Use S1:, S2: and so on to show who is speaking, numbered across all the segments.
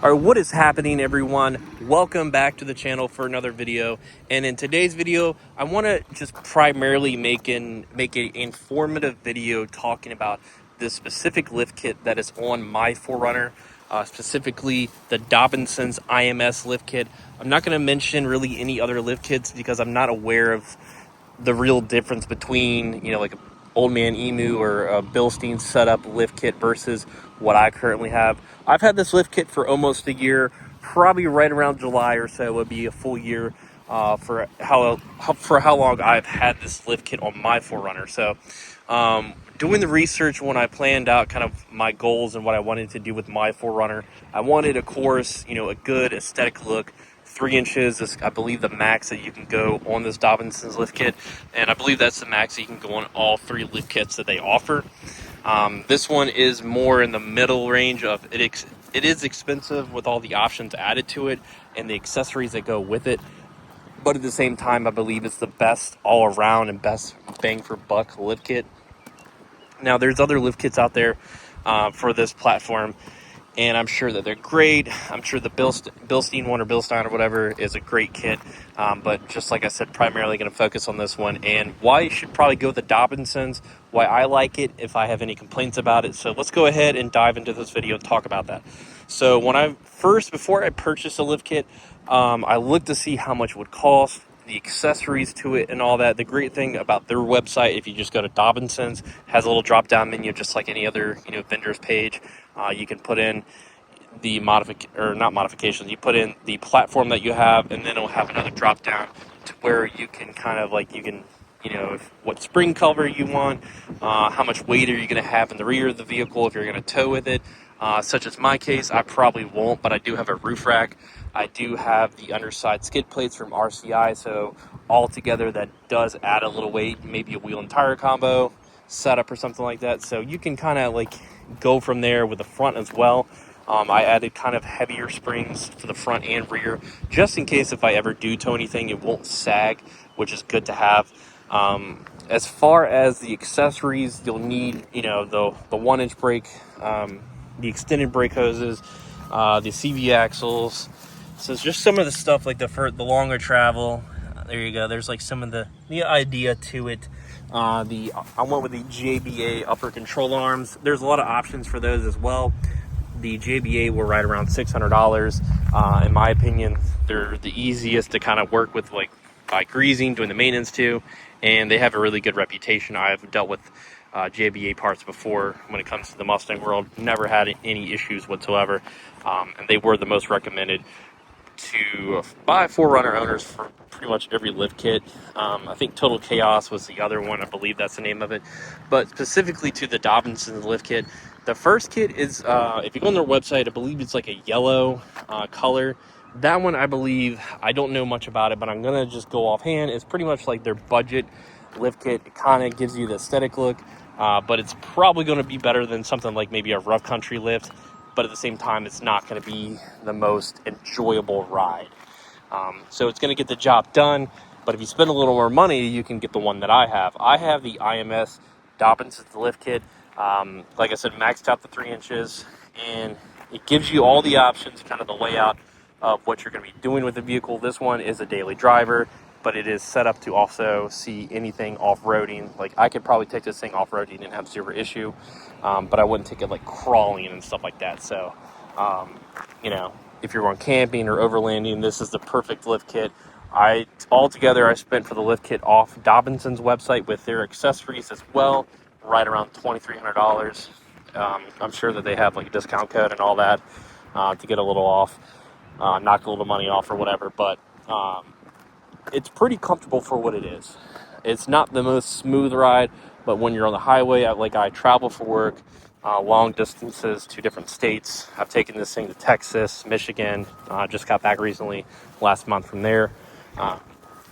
S1: All right, what is happening, everyone? Welcome back to the channel for another video. And in today's video, I want to just primarily make an informative video talking about this specific lift kit that is on my 4Runner, specifically the Dobinsons IMS lift kit. I'm not going to mention really any other lift kits because I'm not aware of the real difference between, like a Old Man Emu or a Bilstein setup lift kit versus what I currently have. I've had this lift kit for almost a year, probably right around July or so would be a full year for how long I've had this lift kit on my 4Runner. So doing the research when I planned out kind of my goals and what I wanted to do with my 4Runner, I wanted, of course, a good aesthetic look. 3 inches is, I believe, the max that you can go on this Dobinsons lift kit, and I believe that's the max that you can go on all 3 lift kits that they offer. This one is more in the middle range of it. It is expensive with all the options added to it and the accessories that go with it, but at the same time, I believe it's the best all around and best bang for buck lift kit. Now, there's other lift kits out there for this platform, and I'm sure that they're great. I'm sure the Bilstein one or Bilstein or whatever is a great kit. But just like I said, primarily going to focus on this one and why you should probably go with the Dobinsons, why I like it, if I have any complaints about it. So let's go ahead and dive into this video and talk about that. So before I purchased a lift kit, I looked to see how much it would cost, the accessories to it and all that. The great thing about their website, if you just go to Dobinsons, has a little drop down menu just like any other vendor's page. You can put in the not modifications, you put in the platform that you have, and then it'll have another drop down to where you can kind of what spring cover you want, how much weight are you going to have in the rear of the vehicle if you're going to tow with it. Such as my case, I probably won't, but I do have a roof rack. I do have the underside skid plates from RCI, so altogether that does add a little weight, maybe a wheel and tire combo setup or something like that. So you can kind of go from there with the front as well. I added kind of heavier springs for the front and rear, just in case if I ever do tow anything, it won't sag, which is good to have. As far as the accessories, you'll need, the 1-inch brake, the extended brake hoses, the CV axles. So it's just some of the stuff like the longer travel. There you go. There's some of the idea to it. I went with the JBA upper control arms. There's a lot of options for those as well. The JBA were right around $600. In my opinion, they're the easiest to kind of work with, by greasing, doing the maintenance too, and they have a really good reputation. I've dealt with JBA parts before when it comes to the Mustang world. Never had any issues whatsoever, and they were the most recommended to buy 4Runner owners for pretty much every lift kit. I think Total Chaos was the other one. I believe that's the name of it. But specifically to the Dobinsons lift kit, the first kit is, if you go on their website, I believe it's like a yellow color. That one, I believe, I don't know much about it, but I'm going to just go offhand. It's pretty much like their budget lift kit. It kind of gives you the aesthetic look, but it's probably going to be better than something like maybe a rough country lift. But at the same time, it's not going to be the most enjoyable ride. So it's going to get the job done, but if you spend a little more money, you can get the one that I have. I have the IMS Dobinsons lift kit. Like I said, maxed out the 3 inches, and it gives you all the options, kind of the layout of what you're going to be doing with the vehicle. This one is a daily driver, but it is set up to also see anything off-roading. I could probably take this thing off-roading and have zero issue, but I wouldn't take it crawling and stuff like that. So, if you're going camping or overlanding, this is the perfect lift kit. Altogether, I spent for the lift kit off Dobinson's website with their accessories as well, right around $2,300. I'm sure that they have a discount code and all that to get a little off, knock a little money off or whatever, but it's pretty comfortable for what it is. It's not the most smooth ride, but when you're on the highway, I travel for work, long distances to different states. I've taken this thing to Texas, Michigan, just got back recently, last month from there.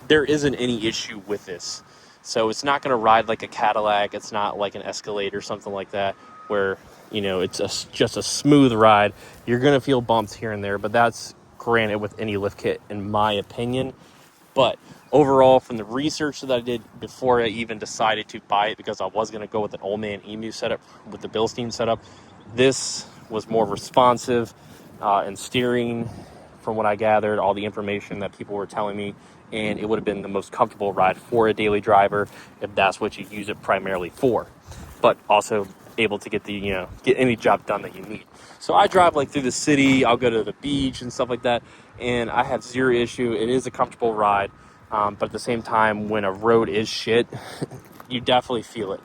S1: There isn't any issue with this. So it's not going to ride like a Cadillac. It's not like an Escalade or something like that where, it's just a smooth ride. You're going to feel bumps here and there, but that's granted with any lift kit, in my opinion. But overall, from the research that I did before I even decided to buy it, because I was going to go with the Old Man Emu setup with the Bilstein setup, this was more responsive. and steering, from what I gathered, all the information that people were telling me, and it would have been the most comfortable ride for a daily driver if that's what you use it primarily for, but also able to get get any job done that you need. So I drive like through the city, I'll go to the beach and stuff like that, and I have zero issue. It is a comfortable ride, but at the same time, when a road is shit, you definitely feel it.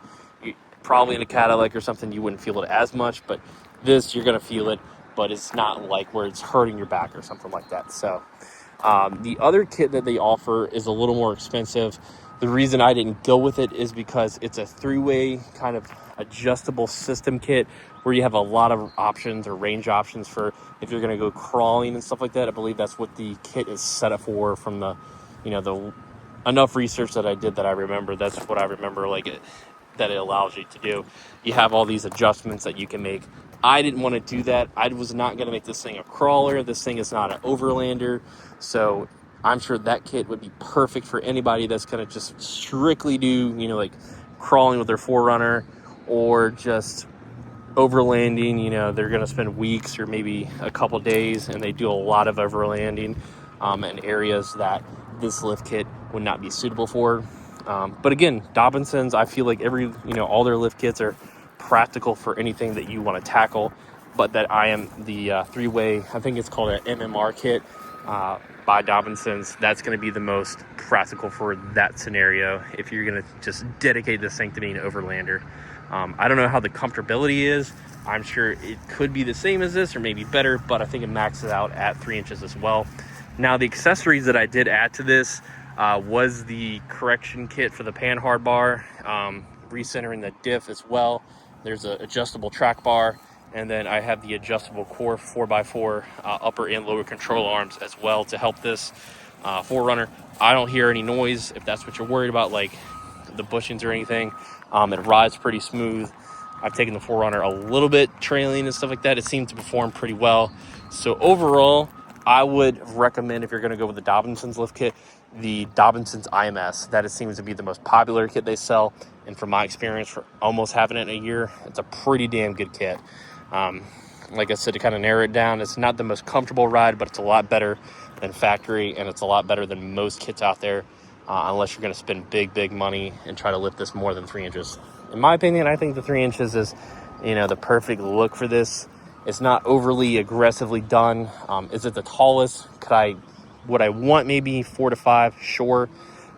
S1: Probably in a Cadillac or something, you wouldn't feel it as much, but this, you're going to feel it, but it's not like where it's hurting your back or something like that. So the other kit that they offer is a little more expensive. The reason I didn't go with it is because it's a three-way kind of adjustable system kit where you have a lot of options or range options for if you're going to go crawling and stuff like that. I believe that's what the kit is set up for from the, the enough research that I did that I remember. That's what I remember, that it allows you to do. You have all these adjustments that you can make. I didn't want to do that. I was not going to make this thing a crawler. This thing is not an overlander. So I'm sure that kit would be perfect for anybody that's going to just strictly do, like crawling with their 4Runner or just overlanding. They're going to spend weeks or maybe a couple days, and they do a lot of overlanding in areas that this lift kit would not be suitable for. But again, Dobinsons, I feel like all their lift kits are practical for anything that you want to tackle, but that I am the three-way, I think it's called an MMR kit by Dobinsons. That's going to be the most practical for that scenario if you're going to just dedicate this thing to being an overlander. I don't know how the comfortability is. I'm sure it could be the same as this or maybe better, but I think it maxes out at 3 inches as well. Now, the accessories that I did add to this was the correction kit for the panhard bar, recentering the diff as well. There's an adjustable track bar, and then I have the adjustable core 4x4 upper and lower control arms as well to help this 4Runner. I don't hear any noise if that's what you're worried about, like the bushings or anything. It rides pretty smooth. I've taken the 4Runner a little bit trailing and stuff like that. It seemed to perform pretty well. So overall, I would recommend, if you're going to go with the Dobinsons lift kit, the Dobinsons IMS. That seems to be the most popular kit they sell, and from my experience for almost having it in a year, it's a pretty damn good kit. Like I said, to kind of narrow it down, it's not the most comfortable ride, but it's a lot better than factory, and it's a lot better than most kits out there, unless you're going to spend big money and try to lift this more than 3 inches. In my opinion, I think the 3 inches is, the perfect look for this. It's not overly aggressively done. Is it the tallest? Would I want maybe 4 to 5? Sure.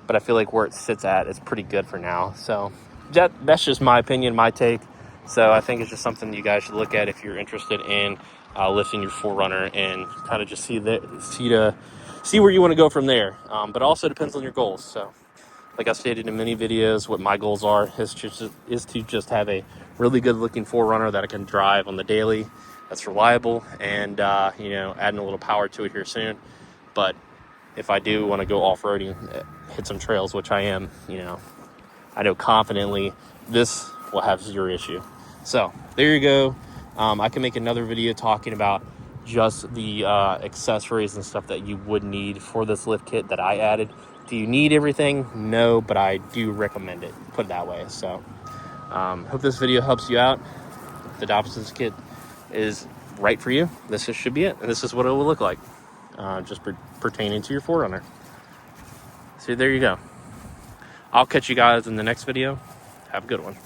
S1: But I feel like where it sits at is pretty good for now. So that's just my opinion, my take. So I think it's just something you guys should look at if you're interested in lifting your 4Runner and kind of just see where you want to go from there. But also depends on your goals. So like I stated in many videos, what my goals are is to just have a really good looking 4Runner that I can drive on the daily, that's reliable, and adding a little power to it here soon. But if I do want to go off-roading, hit some trails, which I am, I know confidently this will have zero issue. So there you go. I can make another video talking about just the accessories and stuff that you would need for this lift kit that I added. Do you need everything? No, but I do recommend it, put it that way. So hope this video helps you out. The Dobinsons kit is right for you. This should be it, and this is what it will look like, just pertaining to your 4Runner. So there you go. I'll catch you guys in the next video. Have a good one.